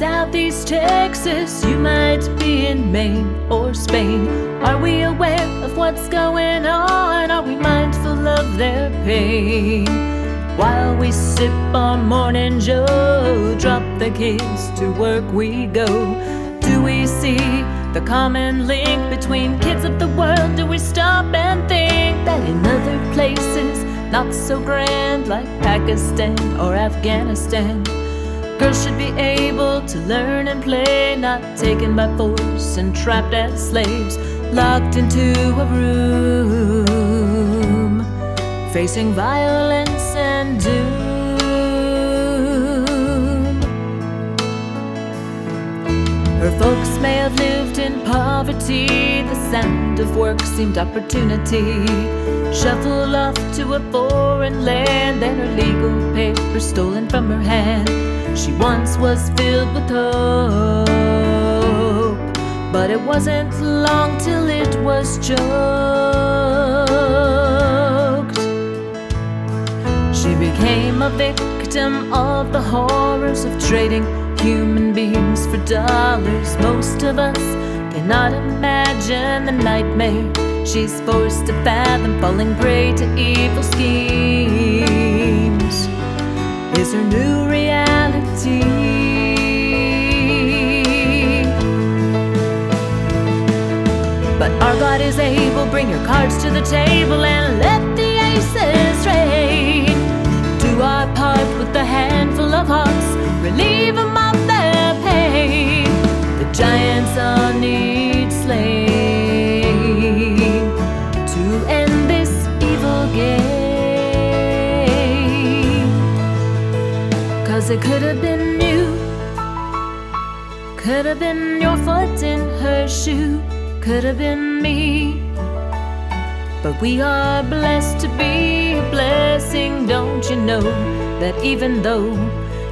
Southeast Texas, you might be in Maine or Spain. Are we aware of what's going on? Are we mindful of their pain? While we sip our morning joe, drop the kids, to work we go. Do we see the common link between kids of the world? Do we stop and think that in other places not so grand, like Pakistan or Afghanistan, girls should be able to learn and play, not taken by force and trapped as slaves, locked into a room, facing violence and doom? Her folks may have lived in poverty, the sound of work seemed opportunity. Shuffled off to a foreign land, then her legal papers stolen from her hand. She once was filled with hope, but it wasn't long till it was choked. She became a victim of the horrors of trading human beings for dollars. Most of us cannot imagine the nightmare she's forced to fathom, falling prey to evil schemes is her new reality. But our God is able, bring your cards to the table and let the aces rain. Do our part with a handful of hearts, relieve them of their pain. The giants all need slain to end this evil game. 'Cause it could have been you, could have been your foot in her shoe, could have been me. But we are blessed to be a blessing, don't you know? That even though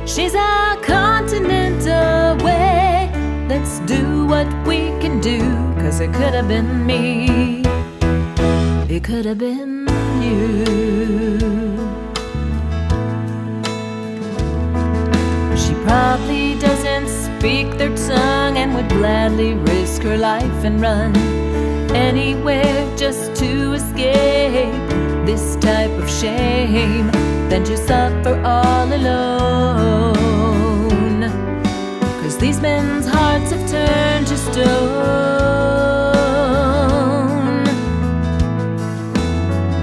she's a continent away, let's do what we can do. 'Cause it could have been me, it could have been you. She probably doesn't speak their tongue and would gladly risk her life and run anywhere just to escape this type of shame, than to suffer all alone. 'Cause these men's hearts have turned to stone.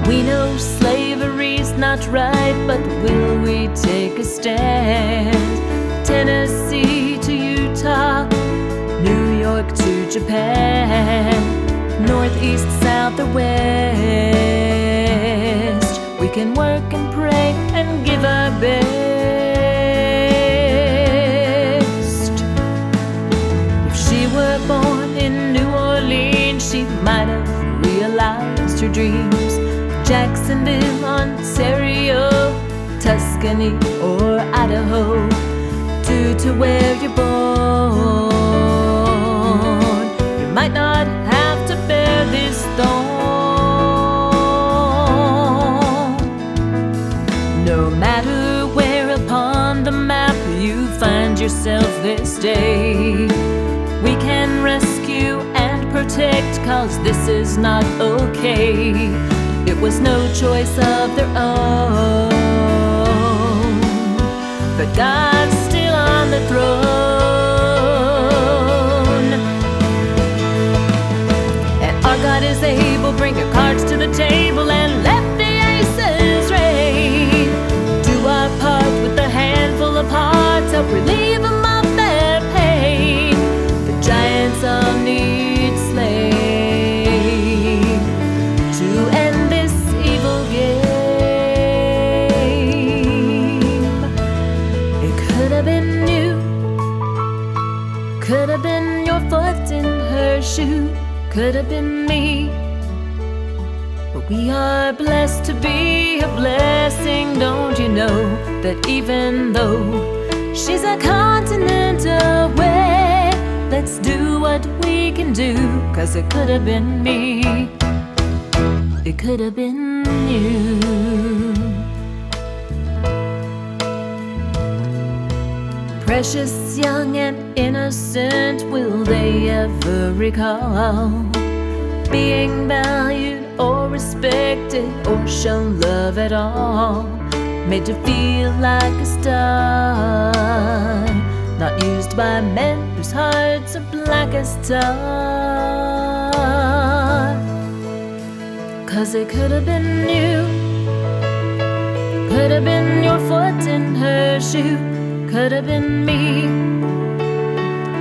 We know slavery's not right, but will we take a stand? Tennessee to Utah, New York to Japan, northeast, south, or west, we can work and pray and give our best. If she were born in New Orleans, she might have realized her dreams. Jacksonville, Ontario, Tuscany, or Idaho, due to where you're born, you might not have to bear this thorn. No matter where upon the map you find yourself this day, we can rescue and protect, 'cause this is not okay. It was no choice of their own, but God's still on the throne. And our God is able, bring your cards to the table and let the aces rain. Do our part with a handful of hearts, help relieve them of their pain. The giants all need slain to end this evil game. It could have been you, could have been your foot in her shoe, could have been me. But we are blessed to be a blessing, don't you know? That even though she's a continent away, let's do what we can do. 'Cause it could have been me, it could have been you. Precious, young, and innocent, will they ever recall being valued or respected or shown love at all? Made to feel like a star, not used by men whose hearts are black as tar. 'Cause it could have been you, could have been your foot in her shoe, could have been me.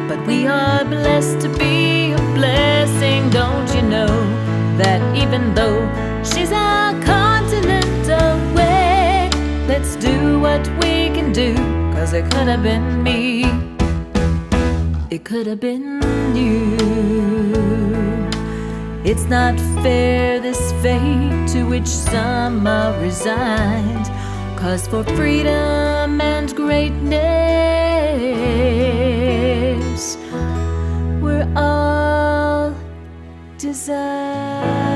But we are blessed to be a blessing. Don't you know that even though she's a continent away, let's do what we can do, 'cause it could have been me, it could have been you. It's not fair, this fate to which some are resigned, 'cause for freedom and greatness we're all designed.